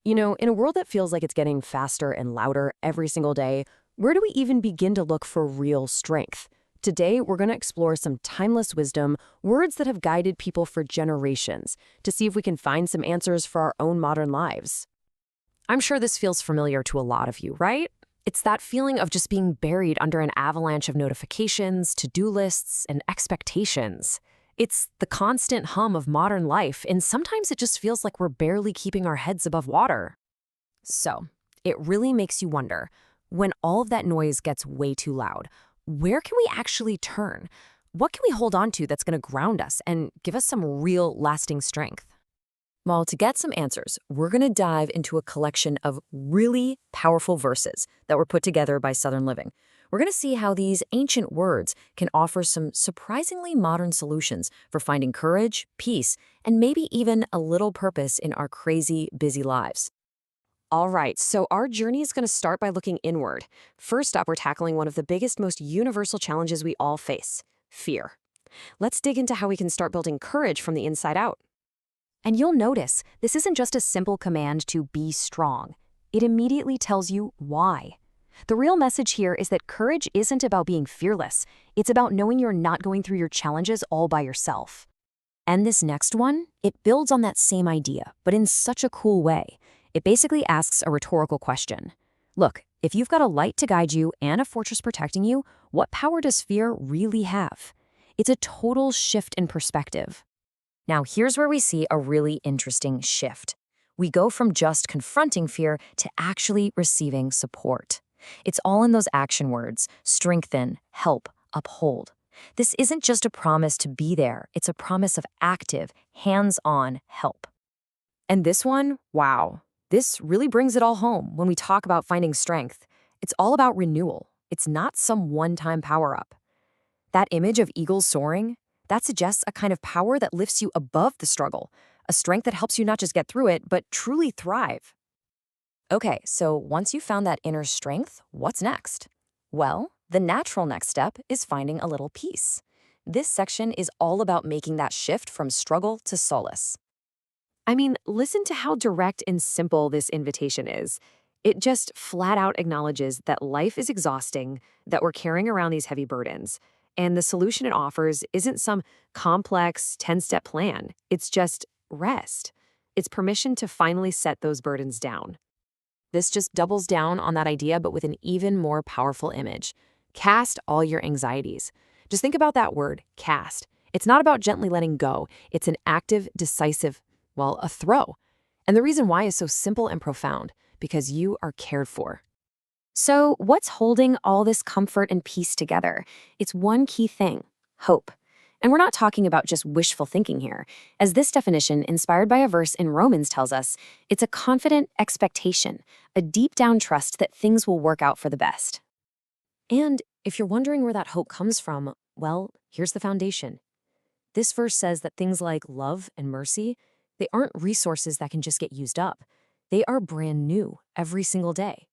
In a world that feels like it's getting faster and louder every single day, where do we even begin to look for real strength? Today, we're going to explore some timeless wisdom, words that have guided people for generations, to see if we can find some answers for our own modern lives. I'm sure this feels familiar to a lot of you, right? It's that feeling of just being buried under an avalanche of notifications, to-do lists, and expectations. It's the constant hum of modern life, and sometimes it just feels like we're barely keeping our heads above water. So, it really makes you wonder, when all of that noise gets way too loud, where can we actually turn? What can we hold on to that's going to ground us and give us some real lasting strength? Well, to get some answers, we're going to dive into a collection of really powerful verses that were put together by Southern Living. We're going to see how these ancient words can offer some surprisingly modern solutions for finding courage, peace, and maybe even a little purpose in our crazy, busy lives. All right, so our journey is going to start by looking inward. First up, we're tackling one of the biggest, most universal challenges we all face: fear. Let's dig into how we can start building courage from the inside out. And you'll notice, this isn't just a simple command to be strong. It immediately tells you why. The real message here is that courage isn't about being fearless. It's about knowing you're not going through your challenges all by yourself. And this next one, it builds on that same idea, but in such a cool way. It basically asks a rhetorical question. Look, if you've got a light to guide you and a fortress protecting you, what power does fear really have? It's a total shift in perspective. Now, here's where we see a really interesting shift. We go from just confronting fear to actually receiving support. It's all in those action words: strengthen, help, uphold. This isn't just a promise to be there, it's a promise of active, hands-on help. And this one, wow, this really brings it all home when we talk about finding strength. It's all about renewal. It's not some one-time power-up. That image of eagles soaring, that suggests a kind of power that lifts you above the struggle, a strength that helps you not just get through it, but truly thrive. Okay, so once you've found that inner strength, what's next? Well, the natural next step is finding a little peace. This section is all about making that shift from struggle to solace. I mean, listen to how direct and simple this invitation is. It just flat out acknowledges that life is exhausting, that we're carrying around these heavy burdens. And the solution it offers isn't some complex 10-step plan. It's just rest. It's permission to finally set those burdens down. This just doubles down on that idea, but with an even more powerful image. Cast all your anxieties. Just think about that word, cast. It's not about gently letting go. It's an active, decisive, a throw. And the reason why is so simple and profound, because you are cared for. So what's holding all this comfort and peace together? It's one key thing: hope. And we're not talking about just wishful thinking here. As this definition, inspired by a verse in Romans, tells us, it's a confident expectation, a deep down trust that things will work out for the best. And if you're wondering where that hope comes from, well, here's the foundation. This verse says that things like love and mercy, they aren't resources that can just get used up. They are brand new every single day.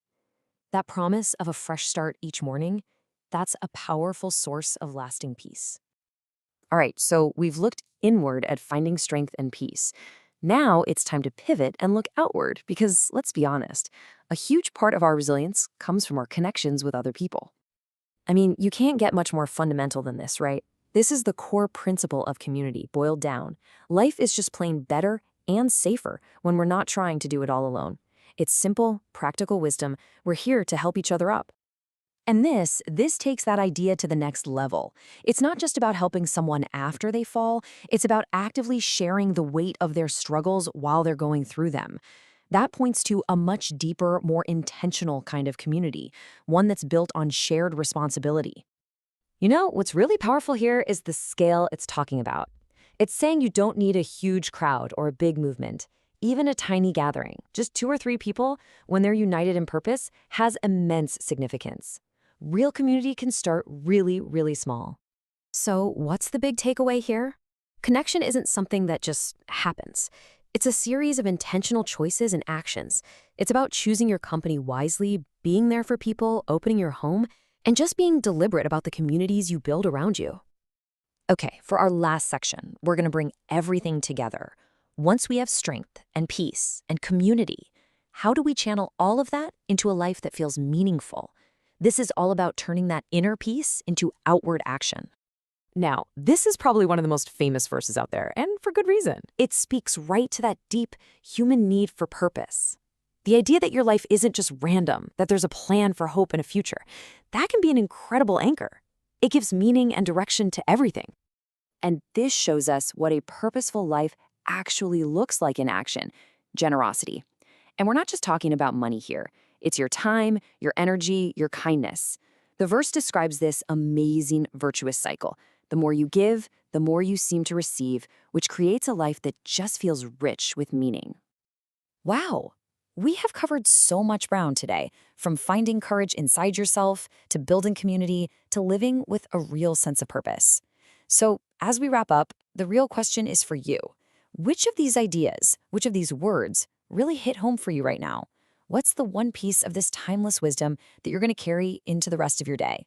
That promise of a fresh start each morning, that's a powerful source of lasting peace. All right, so we've looked inward at finding strength and peace. Now it's time to pivot and look outward because, let's be honest, a huge part of our resilience comes from our connections with other people. I mean, you can't get much more fundamental than this, right? This is the core principle of community, boiled down. Life is just plain better and safer when we're not trying to do it all alone. It's simple, practical wisdom. We're here to help each other up. And this takes that idea to the next level. It's not just about helping someone after they fall. It's about actively sharing the weight of their struggles while they're going through them. That points to a much deeper, more intentional kind of community, one that's built on shared responsibility. You know, what's really powerful here is the scale it's talking about. It's saying you don't need a huge crowd or a big movement. Even a tiny gathering, just 2 or 3 people, when they're united in purpose, has immense significance. Real community can start really, really small. So what's the big takeaway here? Connection isn't something that just happens. It's a series of intentional choices and actions. It's about choosing your company wisely, being there for people, opening your home, and just being deliberate about the communities you build around you. Okay, for our last section, we're going to bring everything together. Once we have strength and peace and community, How do we channel all of that into a life that feels meaningful? This is all about turning that inner peace into outward action. Now, this is probably one of the most famous verses out there, and for good reason. It speaks right to that deep human need for purpose. The idea that your life isn't just random, that there's a plan for hope and a future, that can be an incredible anchor. It gives meaning and direction to everything. And this shows us what a purposeful life actually looks like in action: generosity. And we're not just talking about money here. It's your time, your energy, your kindness. The verse describes this amazing virtuous cycle. The more you give, the more you seem to receive, which creates a life that just feels rich with meaning. Wow! We have covered so much ground today, from finding courage inside yourself, to building community, to living with a real sense of purpose. So, as we wrap up, the real question is for you. Which of these ideas, which of these words, really hit home for you right now? What's the one piece of this timeless wisdom that you're going to carry into the rest of your day?